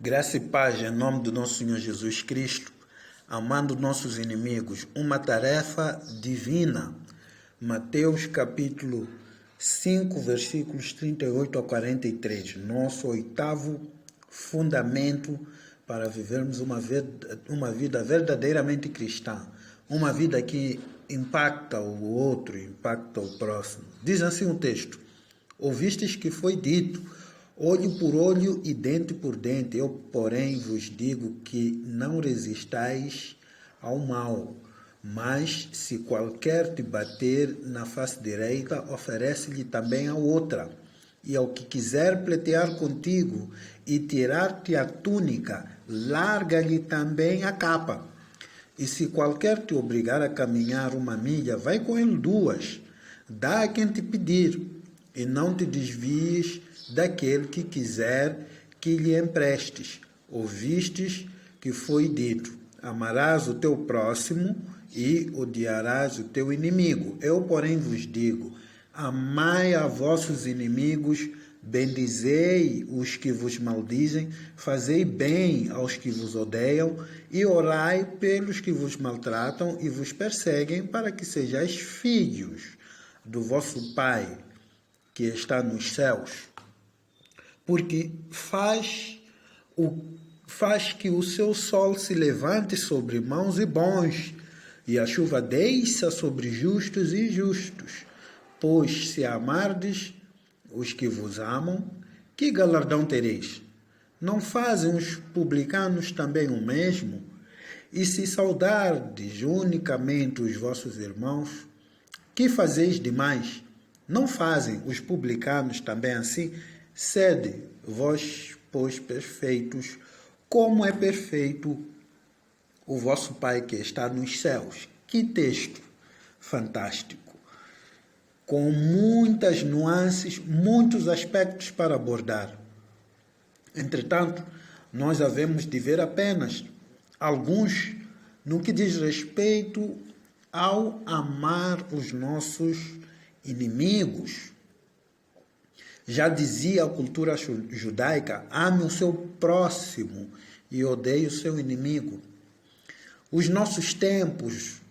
Graça e paz em nome do nosso Senhor Jesus Cristo, amando nossos inimigos, uma tarefa divina. Mateus capítulo 5, versículos 38 a 43, nosso oitavo fundamento para vivermos uma vida verdadeiramente cristã, uma vida que impacta o outro, impacta o próximo. Diz assim o texto: ouvistes que foi dito, olho por olho e dente por dente. Eu, porém, vos digo que não resistais ao mal, mas se qualquer te bater na face direita, oferece-lhe também a outra. E ao que quiser pleitear contigo e tirar-te a túnica, larga-lhe também a capa. E se qualquer te obrigar a caminhar uma milha, vai com ele duas. Dá a quem te pedir, e não te desvies daquele que quiser que lhe emprestes. Ouvistes que foi dito: amarás o teu próximo e odiarás o teu inimigo. Eu, porém, vos digo: amai a vossos inimigos, bendizei os que vos maldizem, fazei bem aos que vos odeiam e orai pelos que vos maltratam e vos perseguem, para que sejais filhos do vosso Pai que está nos céus. Porque faz que o seu sol se levante sobre maus e bons, e a chuva desça sobre justos e injustos. Pois se amardes os que vos amam, que galardão tereis? Não fazem os publicanos também o mesmo? E se saudardes unicamente os vossos irmãos, que fazeis demais? Não fazem os publicanos também assim? Sede vós, pois, perfeitos, como é perfeito o vosso Pai que está nos céus. Que texto fantástico! Com muitas nuances, muitos aspectos para abordar. Entretanto, nós havemos de ver apenas alguns no que diz respeito ao amar os nossos inimigos. Já dizia a cultura judaica: ame o seu próximo e odeie o seu inimigo. Os nossos tempos,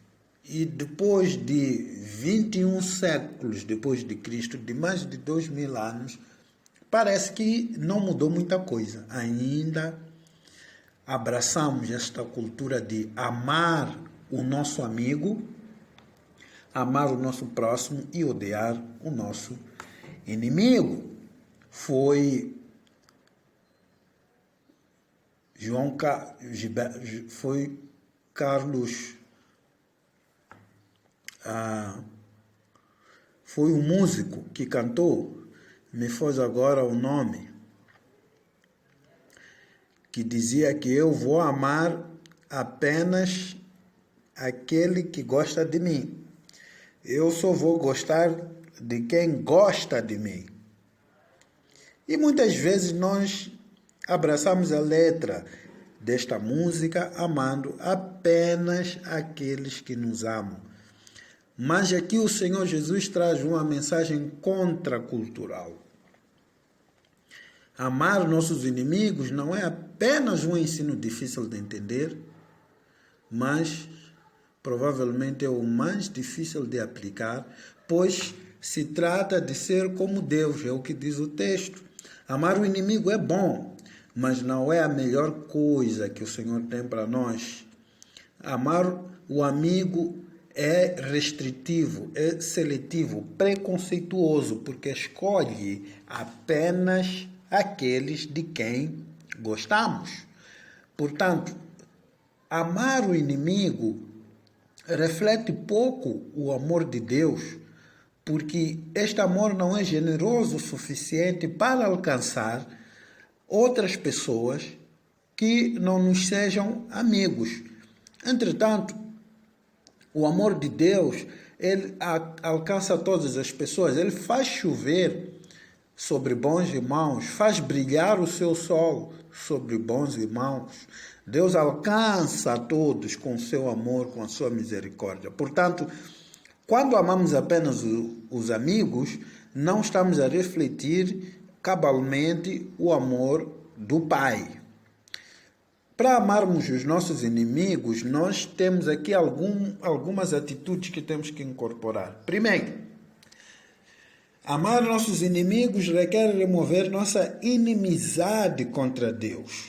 e depois de 21 séculos depois de Cristo, de mais de 2000 anos, parece que não mudou muita coisa. Ainda abraçamos esta cultura de amar o nosso amigo, amar o nosso próximo e odiar o nosso inimigo. Foi Carlos, foi um músico que cantou, me foge agora o nome, que dizia que eu vou amar apenas aquele que gosta de mim. Eu só vou gostar de quem gosta de mim. E muitas vezes nós abraçamos a letra desta música amando apenas aqueles que nos amam. Mas aqui o Senhor Jesus traz uma mensagem contracultural. Amar nossos inimigos não é apenas um ensino difícil de entender, mas provavelmente é o mais difícil de aplicar, pois se trata de ser como Deus, é o que diz o texto. Amar o inimigo é bom, mas não é a melhor coisa que o Senhor tem para nós. Amar o amigo é restritivo, é seletivo, preconceituoso, porque escolhe apenas aqueles de quem gostamos. Portanto, amar o inimigo reflete pouco o amor de Deus, porque este amor não é generoso o suficiente para alcançar outras pessoas que não nos sejam amigos. Entretanto, o amor de Deus, ele alcança todas as pessoas, ele faz chover sobre bons e maus, faz brilhar o seu sol sobre bons e maus. Deus alcança a todos com o seu amor, com a sua misericórdia. Portanto, quando amamos apenas os amigos, não estamos a refletir cabalmente o amor do Pai. Para amarmos os nossos inimigos, nós temos aqui algumas atitudes que temos que incorporar. Primeiro, amar nossos inimigos requer remover nossa inimizade contra Deus.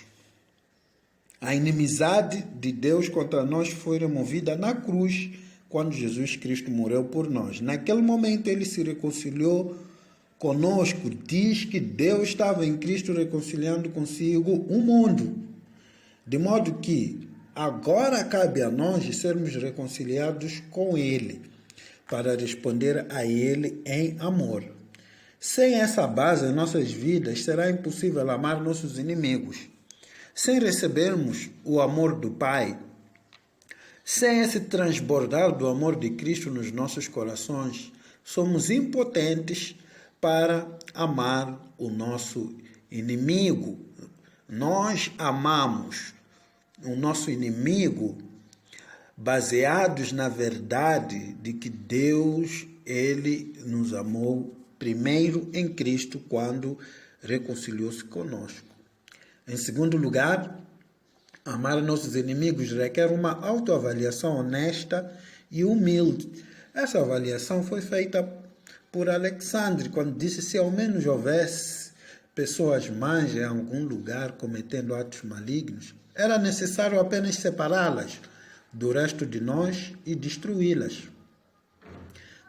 A inimizade de Deus contra nós foi removida na cruz, quando Jesus Cristo morreu por nós. Naquele momento ele se reconciliou conosco. Diz que Deus estava em Cristo reconciliando consigo o mundo. De modo que agora cabe a nós sermos reconciliados com Ele, para responder a Ele em amor. Sem essa base em nossas vidas, será impossível amar nossos inimigos. Sem recebermos o amor do Pai, sem esse transbordar do amor de Cristo nos nossos corações, somos impotentes para amar o nosso inimigo. Nós amamos o nosso inimigo baseados na verdade de que Deus, Ele nos amou primeiro em Cristo quando reconciliou-se conosco. Em segundo lugar, amar nossos inimigos requer uma autoavaliação honesta e humilde. Essa avaliação foi feita por Alexandre, quando disse: se ao menos houvesse pessoas más em algum lugar cometendo atos malignos, era necessário apenas separá-las do resto de nós e destruí-las.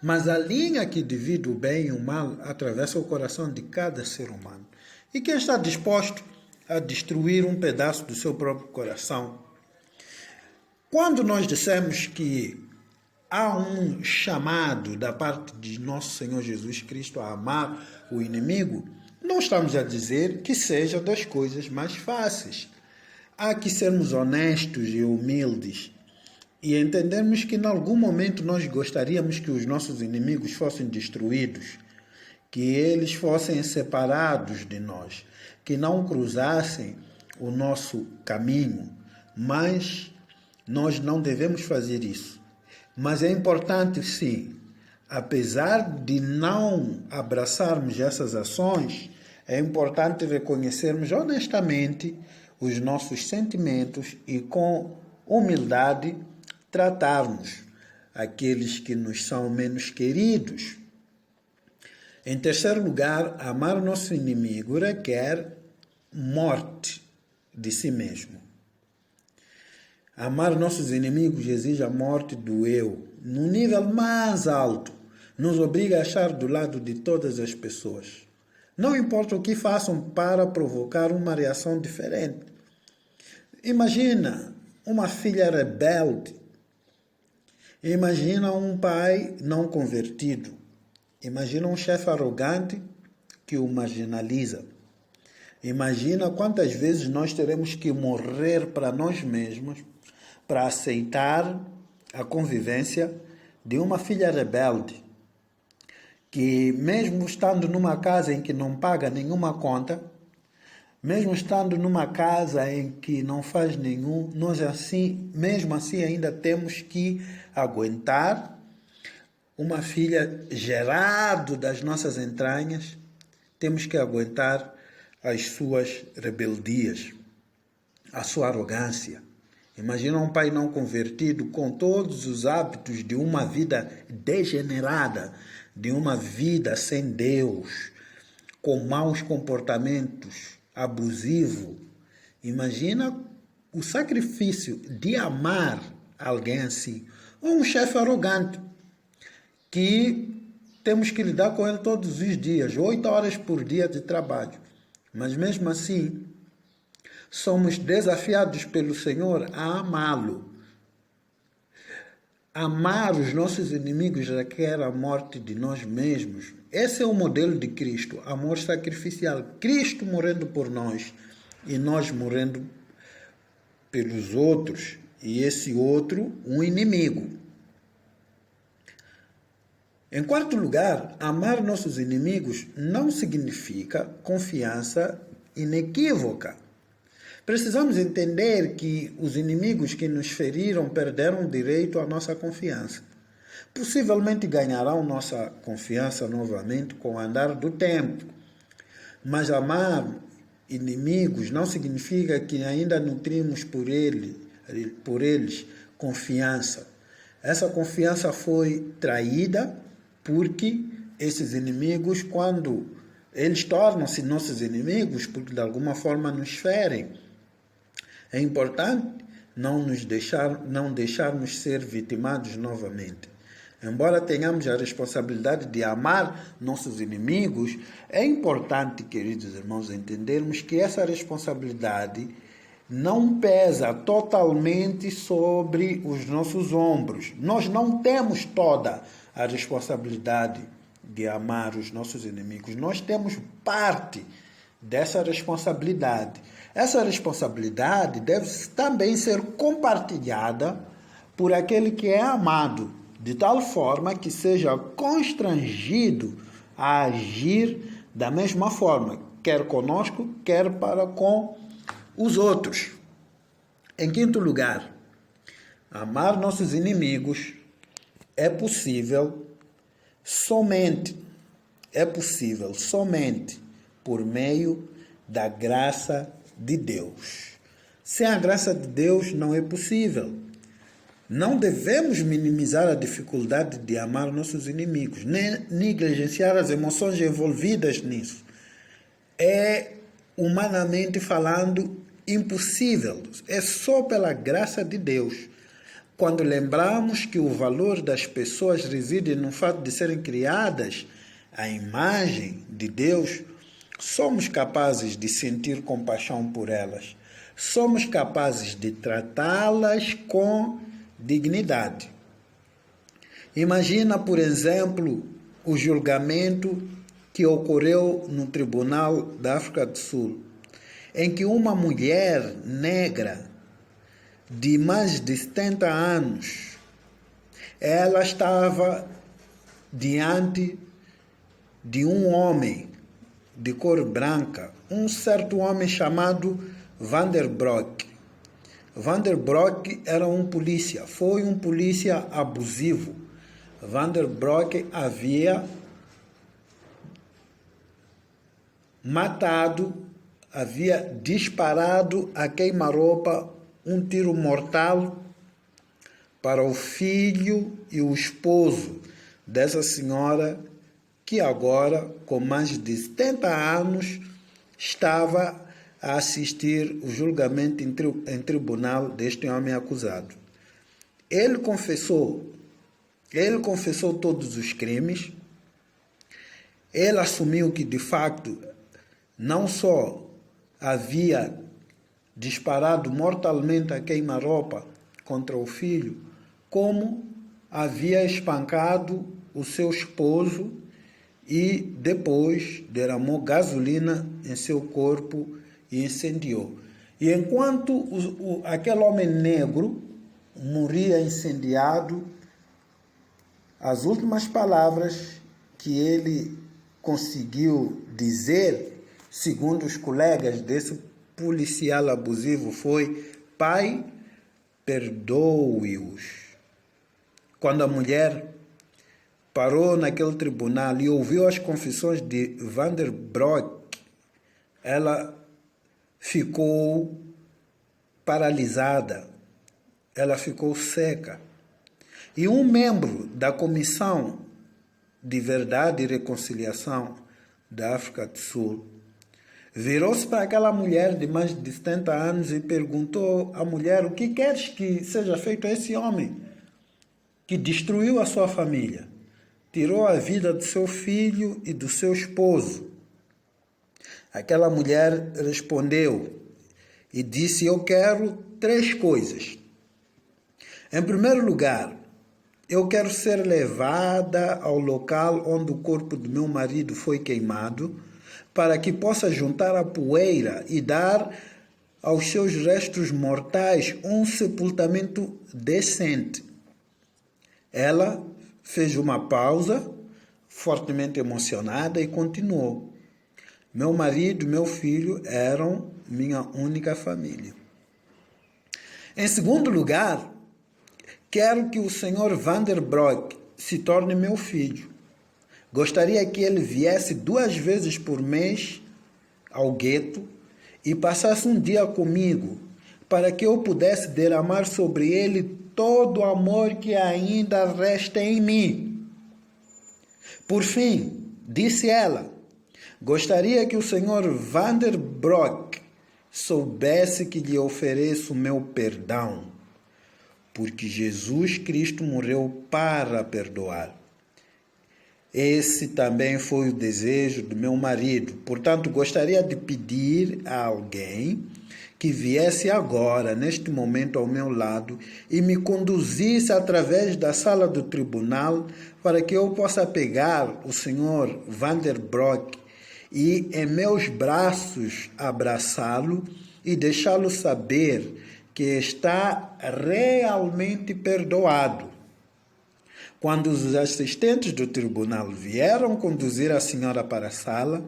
Mas a linha que divide o bem e o mal atravessa o coração de cada ser humano. E quem está disposto a destruir um pedaço do seu próprio coração? Quando nós dissemos que há um chamado da parte de nosso Senhor Jesus Cristo a amar o inimigo, não estamos a dizer que seja das coisas mais fáceis. Há que sermos honestos e humildes e entendermos que em algum momento nós gostaríamos que os nossos inimigos fossem destruídos, que eles fossem separados de nós, que não cruzassem o nosso caminho, mas nós não devemos fazer isso. Mas é importante, sim, apesar de não abraçarmos essas ações, é importante reconhecermos honestamente os nossos sentimentos e com humildade tratarmos aqueles que nos são menos queridos. Em terceiro lugar, amar o nosso inimigo requer morte de si mesmo. Amar nossos inimigos exige a morte do eu, no nível mais alto. Nos obriga a estar do lado de todas as pessoas. Não importa o que façam para provocar uma reação diferente. Imagina uma filha rebelde. Imagina um pai não convertido. Imagina um chefe arrogante que o marginaliza. Imagina quantas vezes nós teremos que morrer para nós mesmos para aceitar a convivência de uma filha rebelde, que mesmo estando numa casa em que não paga nenhuma conta, mesmo estando numa casa em que não faz nenhum, nós assim, mesmo assim ainda temos que aguentar uma filha gerada das nossas entranhas, temos que aguentar as suas rebeldias, a sua arrogância. Imagina um pai não convertido com todos os hábitos de uma vida degenerada, de uma vida sem Deus, com maus comportamentos, abusivo. Imagina o sacrifício de amar alguém assim. Ou um chefe arrogante, que temos que lidar com ele todos os dias, 8 horas por dia de trabalho. Mas mesmo assim, somos desafiados pelo Senhor a amá-lo. Amar os nossos inimigos requer a morte de nós mesmos. Esse é o modelo de Cristo, amor sacrificial. Cristo morrendo por nós e nós morrendo pelos outros. E esse outro, um inimigo. Em quarto lugar, amar nossos inimigos não significa confiança inequívoca. Precisamos entender que os inimigos que nos feriram perderam o direito à nossa confiança. Possivelmente ganharão nossa confiança novamente com o andar do tempo. Mas amar inimigos não significa que ainda nutrimos por eles confiança. Essa confiança foi traída porque esses inimigos, quando eles tornam-se nossos inimigos, porque de alguma forma nos ferem, é importante não deixarmos ser vitimados novamente. Embora tenhamos a responsabilidade de amar nossos inimigos, é importante, queridos irmãos, entendermos que essa responsabilidade não pesa totalmente sobre os nossos ombros. Nós não temos toda a responsabilidade de amar os nossos inimigos. Nós temos parte dessa responsabilidade. Essa responsabilidade deve também ser compartilhada por aquele que é amado, de tal forma que seja constrangido a agir da mesma forma, quer conosco, quer para com os outros. Em quinto lugar, amar nossos inimigos é possível somente por meio da graça de Deus. Sem a graça de Deus não é possível. Não devemos minimizar a dificuldade de amar nossos inimigos, nem negligenciar as emoções envolvidas nisso. É, humanamente falando, impossível. É só pela graça de Deus. Quando lembramos que o valor das pessoas reside no fato de serem criadas à imagem de Deus, somos capazes de sentir compaixão por elas. Somos capazes de tratá-las com dignidade. Imagina, por exemplo, o julgamento que ocorreu no Tribunal da África do Sul, em que uma mulher negra de mais de 70 anos, ela estava diante de um homem de cor branca, um certo homem chamado Van der Broek. Van der Broek era foi um polícia abusivo. Van der Broek havia havia disparado a queima-roupa um tiro mortal para o filho e o esposo dessa senhora que agora, com mais de 70 anos, estava a assistir o julgamento em tribunal deste homem acusado. Ele confessou todos os crimes, ele assumiu que, de facto, não só havia disparado mortalmente a queima-roupa contra o filho, como havia espancado o seu esposo e depois derramou gasolina em seu corpo e incendiou. E enquanto aquele homem negro morria incendiado, as últimas palavras que ele conseguiu dizer, segundo os colegas desse policial abusivo, foi: Pai, perdoe-os. Quando a mulher parou naquele tribunal e ouviu as confissões de Van der Broek, ela ficou paralisada, ela ficou seca. E um membro da Comissão de Verdade e Reconciliação da África do Sul virou-se para aquela mulher de mais de 70 anos e perguntou à mulher: o que queres que seja feito a esse homem que destruiu a sua família, tirou a vida do seu filho e do seu esposo? Aquela mulher respondeu e disse: eu quero 3 coisas. Em primeiro lugar, eu quero ser levada ao local onde o corpo do meu marido foi queimado, para que possa juntar a poeira e dar aos seus restos mortais um sepultamento decente. Ela fez uma pausa, fortemente emocionada, e continuou: meu marido e meu filho eram minha única família. Em segundo lugar, quero que o Sr. Van der Broek se torne meu filho. Gostaria que ele viesse 2 vezes por mês ao gueto e passasse um dia comigo, para que eu pudesse derramar sobre ele todo o amor que ainda resta em mim. Por fim, disse ela, gostaria que o Sr. Vanderbroek soubesse que lhe ofereço o meu perdão, porque Jesus Cristo morreu para perdoar. Esse também foi o desejo do meu marido. Portanto, gostaria de pedir a alguém que viesse agora, neste momento, ao meu lado e me conduzisse através da sala do tribunal para que eu possa pegar o Sr. Vanderbroek e, em meus braços, abraçá-lo e deixá-lo saber que está realmente perdoado. Quando os assistentes do tribunal vieram conduzir a senhora para a sala,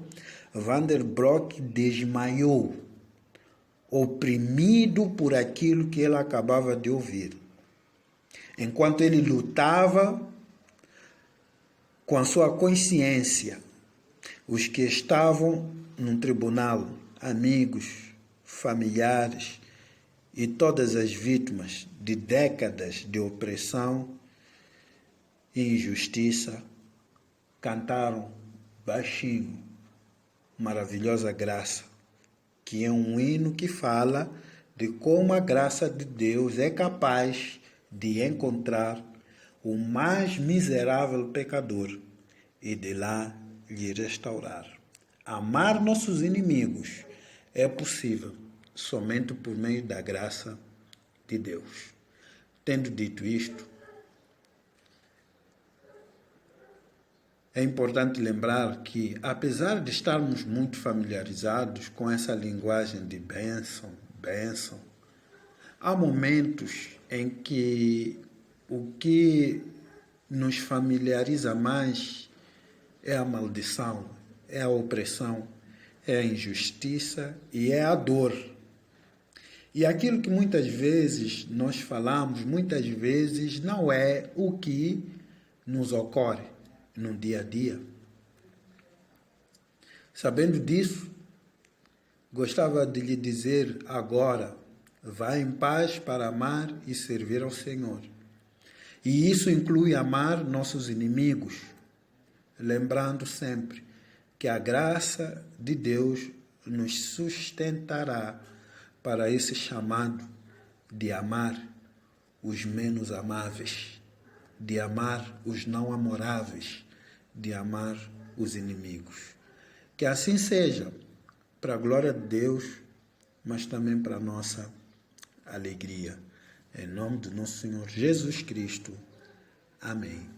Vanderbroek desmaiou, oprimido por aquilo que ele acabava de ouvir. Enquanto ele lutava com a sua consciência, os que estavam no tribunal, amigos, familiares e todas as vítimas de décadas de opressão e injustiça, cantaram baixinho Maravilhosa Graça, que é um hino que fala de como a graça de Deus é capaz de encontrar o mais miserável pecador e de lá lhe restaurar. Amar nossos inimigos é possível somente por meio da graça de Deus. Tendo dito isto, é importante lembrar que, apesar de estarmos muito familiarizados com essa linguagem de bênção, há momentos em que o que nos familiariza mais é a maldição, é a opressão, é a injustiça e é a dor. E aquilo que muitas vezes nós falamos, muitas vezes não é o que nos ocorre no dia a dia. Sabendo disso, gostava de lhe dizer agora, vá em paz para amar e servir ao Senhor. E isso inclui amar nossos inimigos, lembrando sempre que a graça de Deus nos sustentará para esse chamado de amar os menos amáveis, de amar os não amoráveis, de amar os inimigos. Que assim seja, para a glória de Deus, mas também para a nossa alegria. Em nome do nosso Senhor Jesus Cristo. Amém.